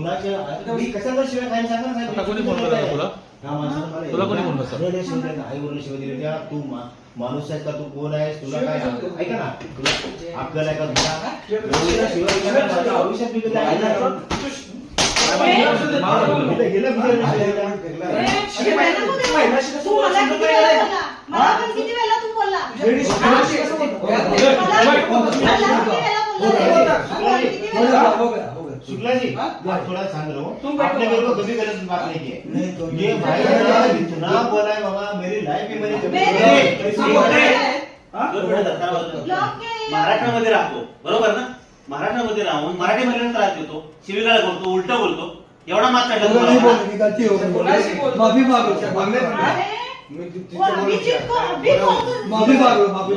कुणाच्या मी कशाला शिवाय खायला सांगा ना साहेब. कोणी फोन केला तुला? हा माणसाला मला तुला कोणी फोन केला? आई वरून शिवाय दिली त्या तू माणूस आहेस का तू कोण आहेस तुला काय ऐका ना तुला अक्कल आहे का तुला शिवाय दिला आयुष्यात बिघडलं आहे ना. शुक्लाजी थोड़ा सांग रहा हूँ आपने मेरे को कभी गलत बात नहीं की है. ये भाई इतना बोला है बाबा मेरी लाइफ ही मैंने महाराष्ट्रामध्ये राहतो बरोबर ना. महाराष्ट्रामध्ये राहून मराठी महिन्याला त्रास देतो शिवीगाळ करतो उलट बोलतो एवढा मात काढला माफी मागो माफी मागो माफी